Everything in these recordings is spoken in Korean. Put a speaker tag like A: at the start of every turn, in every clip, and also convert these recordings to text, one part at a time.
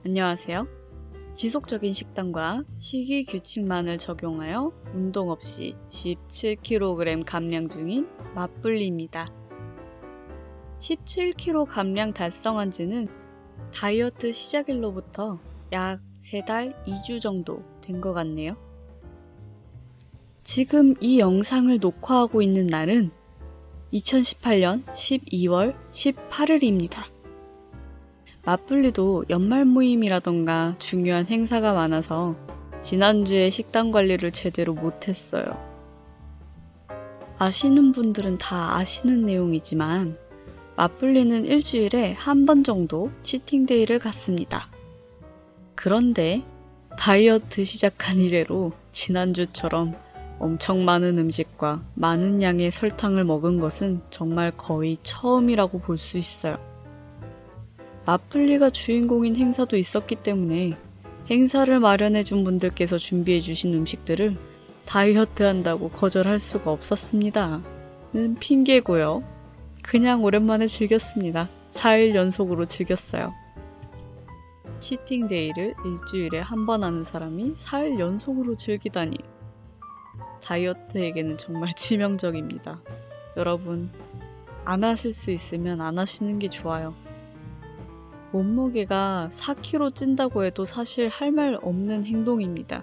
A: 안녕하세요. 지속적인 식단과 식이 규칙만을 적용하여 운동 없이 17kg 감량 중인 맞불리입니다. 17kg 감량 달성한 지는 다이어트 시작일로부터 약 3달 2주 정도 된 것 같네요. 지금 이 영상을 녹화하고 있는 날은 2018년 12월 18일입니다. 맞불리도 연말 모임이라던가 중요한 행사가 많아서 지난주에 식단 관리를 제대로 못했어요. 아시는 분들은 다 아시는 내용이지만 맞불리는 일주일에 한 번 정도 치팅데이를 갖습니다. 그런데 다이어트 시작한 이래로 지난주처럼 엄청 많은 음식과 많은 양의 설탕을 먹은 것은 정말 거의 처음이라고 볼 수 있어요. 맞불리가 주인공인 행사도 있었기 때문에 행사를 마련해준 분들께서 준비해주신 음식들을 다이어트 한다고 거절할 수가 없었습니다. 는 핑계고요. 그냥 오랜만에 즐겼습니다. 4일 연속으로 즐겼어요. 치팅데이를 일주일에 한 번 하는 사람이 4일 연속으로 즐기다니. 다이어트에게는 정말 치명적입니다. 여러분, 안 하실 수 있으면 안 하시는 게 좋아요. 몸무게가 4kg 찐다고 해도 사실 할 말 없는 행동입니다.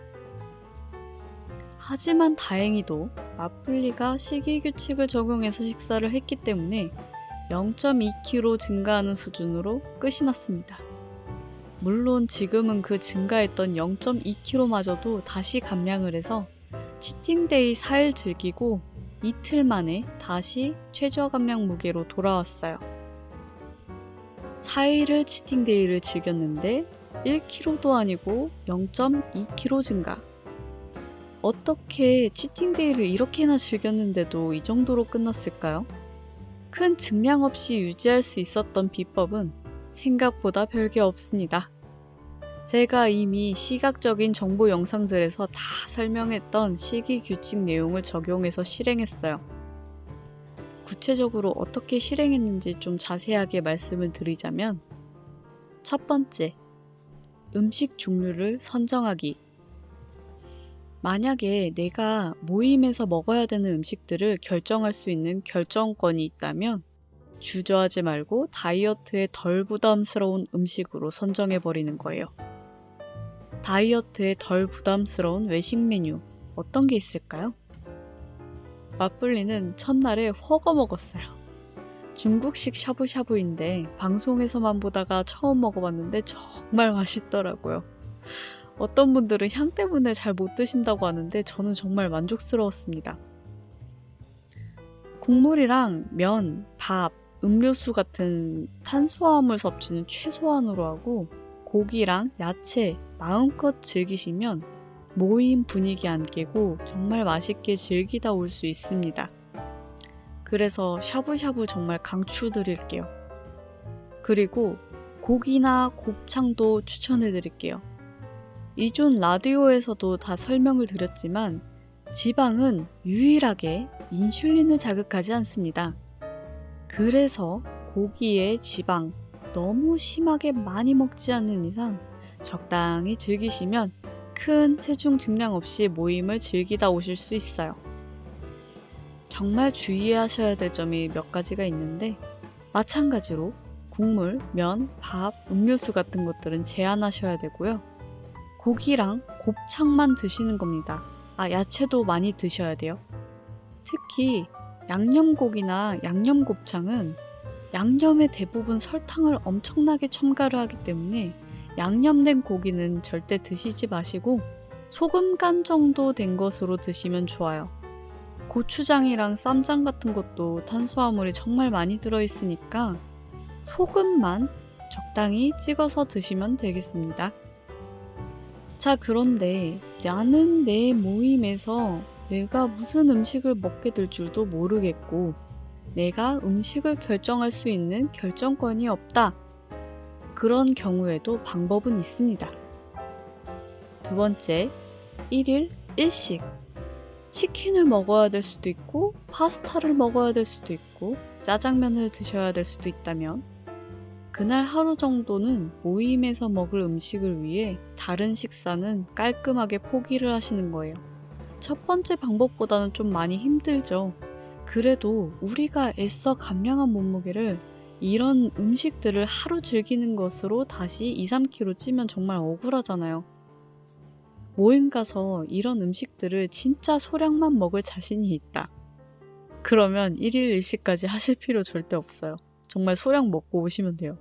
A: 하지만 다행히도 맞불리가 식이규칙을 적용해서 식사를 했기 때문에 0.2kg 증가하는 수준으로 끝이 났습니다. 물론 지금은 그 증가했던 0.2kg마저도 다시 감량을 해서 치팅데이 4일 즐기고 이틀 만에 다시 최저 감량 무게로 돌아왔어요. 4일을 치팅데이를 즐겼는데 1kg도 아니고 0.2kg 증가. 어떻게 치팅데이를 이렇게나 즐겼는데도 이 정도로 끝났을까요? 큰 증량 없이 유지할 수 있었던 비법은 생각보다 별게 없습니다. 제가 이미 시각적인 정보 영상들에서 다 설명했던 식이규칙 내용을 적용해서 실행했어요. 구체적으로 어떻게 실행했는지 좀 자세하게 말씀을 드리자면, 첫 번째, 음식 종류를 선정하기. 만약에 내가 모임에서 먹어야 되는 음식들을 결정할 수 있는 결정권이 있다면 주저하지 말고 다이어트에 덜 부담스러운 음식으로 선정해버리는 거예요. 다이어트에 덜 부담스러운 외식 메뉴, 어떤 게 있을까요? 맞불리는 첫날에 허거 먹었어요. 중국식 샤브샤브인데 방송에서만 보다가 처음 먹어봤는데 정말 맛있더라고요. 어떤 분들은 향 때문에 잘 못 드신다고 하는데 저는 정말 만족스러웠습니다. 국물이랑 면, 밥, 음료수 같은 탄수화물 섭취는 최소한으로 하고 고기랑 야채 마음껏 즐기시면 모임 분위기 안 깨고 정말 맛있게 즐기다 올 수 있습니다. 그래서 샤브샤브 정말 강추드릴게요. 그리고 고기나 곱창도 추천해드릴게요. 이전 라디오에서도 다 설명을 드렸지만 지방은 유일하게 인슐린을 자극하지 않습니다. 그래서 고기에 지방 너무 심하게 많이 먹지 않는 이상 적당히 즐기시면 큰 체중 증량 없이 모임을 즐기다 오실 수 있어요. 정말 주의하셔야 될 점이 몇 가지가 있는데 마찬가지로 국물, 면, 밥, 음료수 같은 것들은 제한하셔야 되고요. 고기랑 곱창만 드시는 겁니다. 야채도 많이 드셔야 돼요. 특히 양념고기나 양념곱창은 양념에 대부분 설탕을 엄청나게 첨가를 하기 때문에 양념된 고기는 절대 드시지 마시고 소금 간 정도 된 것으로 드시면 좋아요. 고추장이랑 쌈장 같은 것도 탄수화물이 정말 많이 들어있으니까 소금만 적당히 찍어서 드시면 되겠습니다. 자, 그런데 나는 내 모임에서 내가 무슨 음식을 먹게 될 줄도 모르겠고 내가 음식을 결정할 수 있는 결정권이 없다. 그런 경우에도 방법은 있습니다. 두 번째, 1일 1식. 치킨을 먹어야 될 수도 있고 파스타를 먹어야 될 수도 있고 짜장면을 드셔야 될 수도 있다면 그날 하루 정도는 모임에서 먹을 음식을 위해 다른 식사는 깔끔하게 포기를 하시는 거예요. 첫 번째 방법보다는 좀 많이 힘들죠. 그래도 우리가 애써 감량한 몸무게를 이런 음식들을 하루 즐기는 것으로 다시 2, 3kg 찌면 정말 억울하잖아요. 모임 가서 이런 음식들을 진짜 소량만 먹을 자신이 있다. 그러면 1일 1식까지 하실 필요 절대 없어요. 정말 소량 먹고 오시면 돼요.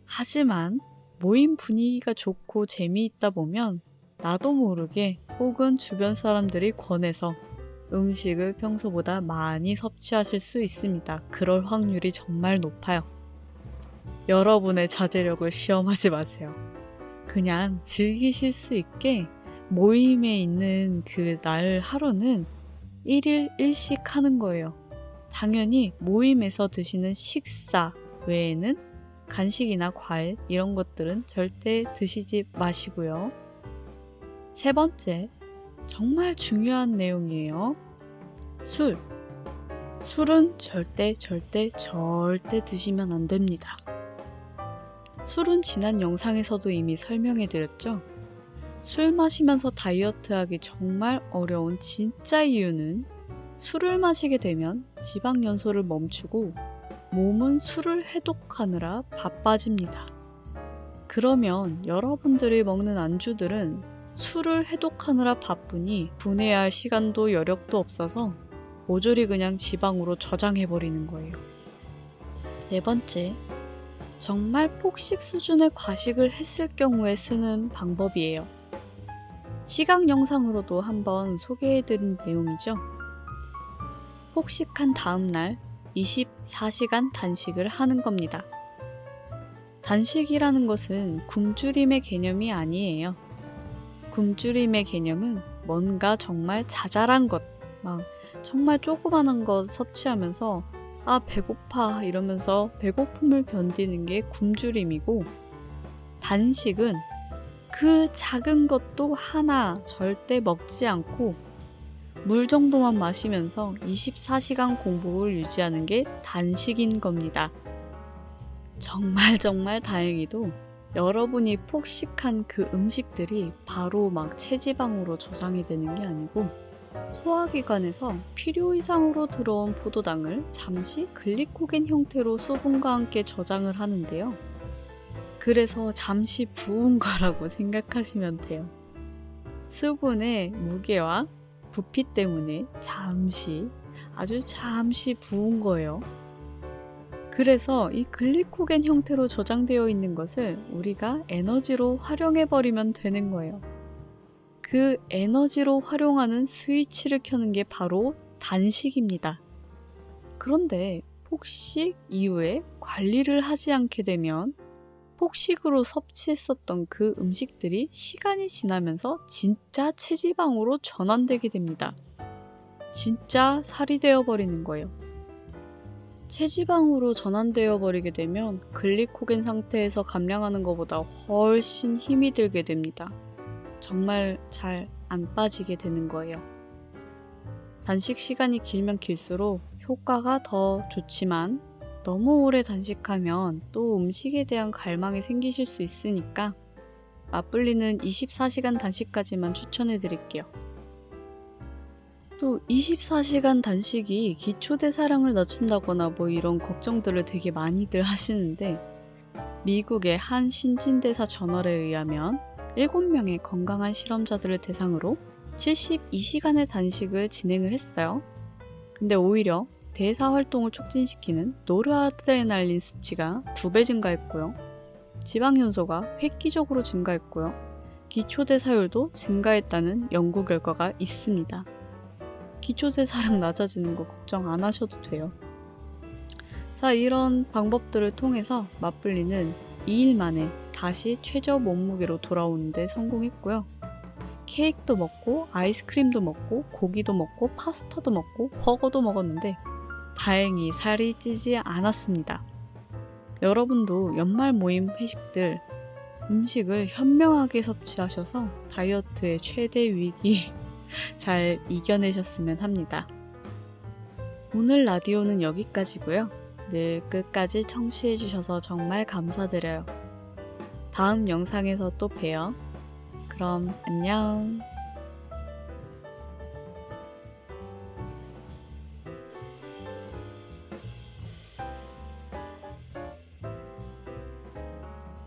A: 하지만 모임 분위기가 좋고 재미있다 보면 나도 모르게 혹은 주변 사람들이 권해서 음식을 평소보다 많이 섭취하실 수 있습니다. 그럴 확률이 정말 높아요. 여러분의 자제력을 시험하지 마세요. 그냥 즐기실 수 있게 모임에 있는 그 날 하루는 1일 1식 하는 거예요. 당연히 모임에서 드시는 식사 외에는 간식이나 과일 이런 것들은 절대 드시지 마시고요. 세 번째, 정말 중요한 내용이에요. 술. 술은 절대 드시면 안 됩니다. 술은 지난 영상에서도 이미 설명해드렸죠. 술 마시면서 다이어트하기 정말 어려운 진짜 이유는 술을 마시게 되면 지방 연소를 멈추고 몸은 술을 해독하느라 바빠집니다. 그러면 여러분들이 먹는 안주들은 술을 해독하느라 바쁘니 분해할 시간도 여력도 없어서 모조리 그냥 지방으로 저장해버리는 거예요. 네 번째, 정말 폭식 수준의 과식을 했을 경우에 쓰는 방법이에요. 시각 영상으로도 한번 소개해드린 내용이죠. 폭식한 다음날 24시간 단식을 하는 겁니다. 단식이라는 것은 굶주림의 개념이 아니에요. 굶주림의 개념은 뭔가 정말 자잘한 것, 막 정말 조그만한 것 섭취하면서 아 배고파 이러면서 배고픔을 견디는 게 굶주림이고, 단식은 그 작은 것도 하나 절대 먹지 않고 물 정도만 마시면서 24시간 공복을 유지하는 게 단식인 겁니다. 정말 다행히도 여러분이 폭식한 그 음식들이 바로 막 체지방으로 저장이 되는 게 아니고 소화기관에서 필요 이상으로 들어온 포도당을 잠시 글리코겐 형태로 수분과 함께 저장을 하는데요. 그래서 잠시 부은 거라고 생각하시면 돼요. 수분의 무게와 부피 때문에 아주 잠시 부은 거예요. 그래서 이 글리코겐 형태로 저장되어 있는 것을 우리가 에너지로 활용해버리면 되는 거예요. 그 에너지로 활용하는 스위치를 켜는 게 바로 단식입니다. 그런데 폭식 이후에 관리를 하지 않게 되면 폭식으로 섭취했었던 그 음식들이 시간이 지나면서 진짜 체지방으로 전환되게 됩니다. 진짜 살이 되어버리는 거예요. 체지방으로 전환되어 버리게 되면 글리코겐 상태에서 감량하는 것보다 훨씬 힘이 들게 됩니다. 정말 잘 안 빠지게 되는 거예요. 단식 시간이 길면 길수록 효과가 더 좋지만 너무 오래 단식하면 또 음식에 대한 갈망이 생기실 수 있으니까 맞불리는 24시간 단식까지만 추천해 드릴게요. 또 24시간 단식이 기초대사량을 낮춘다거나 뭐 이런 걱정들을 되게 많이들 하시는데, 미국의 한 신진대사 저널에 의하면 7명의 건강한 실험자들을 대상으로 72시간의 단식을 진행을 했어요. 근데 오히려 대사 활동을 촉진시키는 노르아드레날린 수치가 2배 증가했고요. 지방연소가 획기적으로 증가했고요. 기초대사율도 증가했다는 연구 결과가 있습니다. 기초대사량 낮아지는 거 걱정 안 하셔도 돼요. 자, 이런 방법들을 통해서 맞불리는 2일 만에 다시 최저 몸무게로 돌아오는데 성공했고요. 케이크도 먹고 아이스크림도 먹고 고기도 먹고 파스타도 먹고 버거도 먹었는데 다행히 살이 찌지 않았습니다. 여러분도 연말 모임 회식들 음식을 현명하게 섭취하셔서 다이어트의 최대 위기 잘 이겨내셨으면 합니다. 오늘 라디오는 여기까지고요. 늘 끝까지 청취해주셔서 정말 감사드려요. 다음 영상에서 또 봬요. 그럼 안녕.